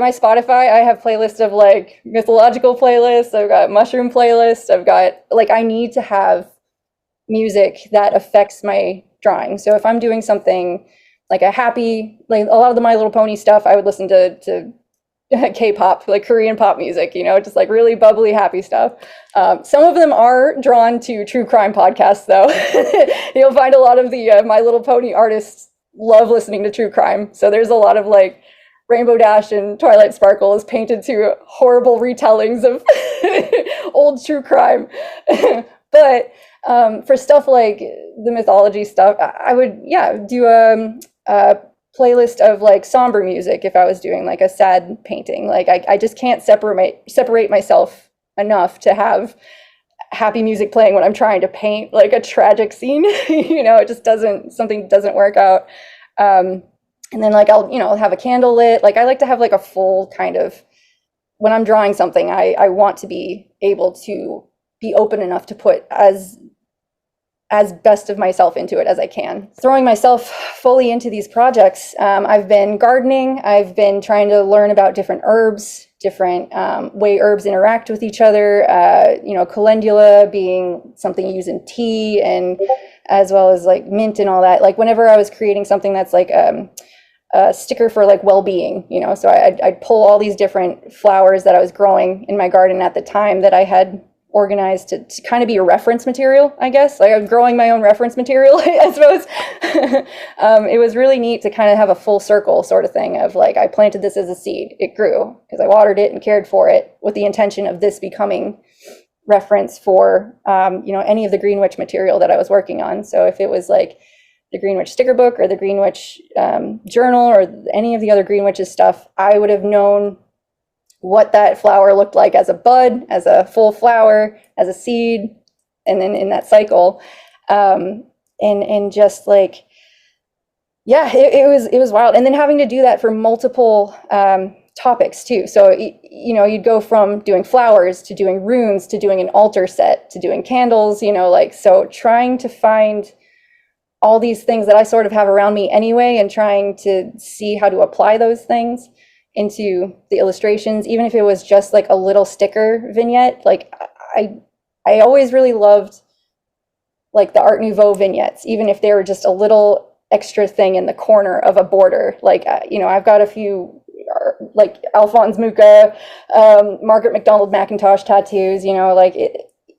My Spotify, I have playlists of like mythological playlists. I've got mushroom playlists. I've got like, I need to have music that affects my drawing. So if I'm doing something like a happy, like a lot of the My Little Pony stuff, I would listen to K-pop, like Korean pop music, you know, just like really bubbly, happy stuff. Some of them are drawn to true crime podcasts, though. You'll find a lot of the My Little Pony artists love listening to true crime. So there's a lot of like Rainbow Dash and Twilight Sparkle is painted to horrible retellings of old true crime. But for stuff like the mythology stuff, I would, yeah, do a playlist of like somber music if I was doing like a sad painting. Like I just can't separate myself enough to have happy music playing when I'm trying to paint like a tragic scene. You know, it just something doesn't work out. And then like I'll, you know, have a candle lit. Like I like to have like a full kind of, when I'm drawing something, I want to be able to be open enough to put as best of myself into it as I can. Throwing myself fully into these projects, I've been gardening. I've been trying to learn about different herbs, different way herbs interact with each other. You know, calendula being something you use in tea, and as well as like mint and all that. Like whenever I was creating something that's like a sticker for like well-being, you know, so I'd pull all these different flowers that I was growing in my garden at the time that I had organized to kind of be a reference material, I guess. Like I'm growing my own reference material, I suppose. It was really neat to kind of have a full circle sort of thing of like, I planted this as a seed, it grew because I watered it and cared for it with the intention of this becoming reference for, you know, any of the Greenwich material that I was working on. So if it was like the Greenwich sticker book or the Greenwich journal or any of the other Greenwich's stuff, I would have known what that flower looked like as a bud, as a full flower, as a seed, and then in that cycle. And just like, yeah, it was wild. And then having to do that for multiple topics too. So, you know, you'd go from doing flowers to doing runes to doing an altar set to doing candles, you know, like, so trying to find all these things that I sort of have around me anyway and trying to see how to apply those things into the illustrations, even if it was just like a little sticker vignette. Like I always really loved like the Art Nouveau vignettes, even if they were just a little extra thing in the corner of a border. Like, you know, I've got a few like Alphonse Mucha, Margaret MacDonald Macintosh tattoos, you know, like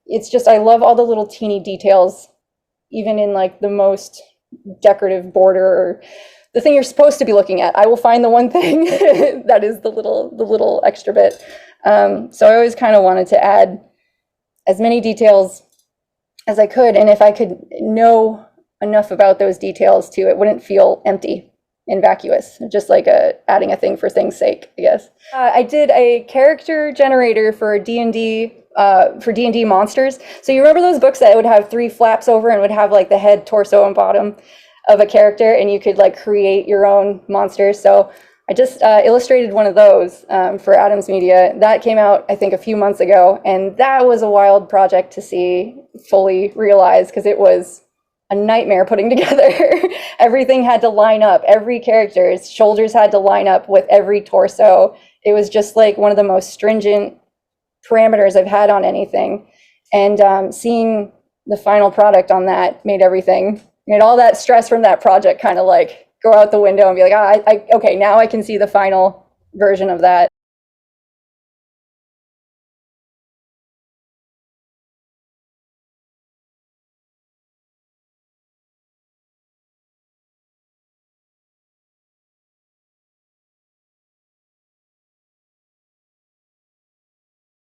it's just, I love all the little teeny details, even in like the most decorative border or the thing you're supposed to be looking at. I will find the one thing that is the little extra bit. So I always kind of wanted to add as many details as I could. And if I could know enough about those details too, it wouldn't feel empty and vacuous, just like adding a thing for thing's sake, I guess. I did a character generator for D&D, for D&D monsters. So you remember those books that would have 3 flaps over and would have like the head, torso, and bottom of a character, and you could like create your own monsters. So I just illustrated one of those for Adams Media. That came out, I think, a few months ago, and that was a wild project to see fully realized because it was a nightmare putting together. Everything had to line up. Every character's shoulders had to line up with every torso. It was just like one of the most stringent parameters I've had on anything. And seeing the final product on that made all that stress from that project kind of like go out the window and be like, okay, now I can see the final version of that.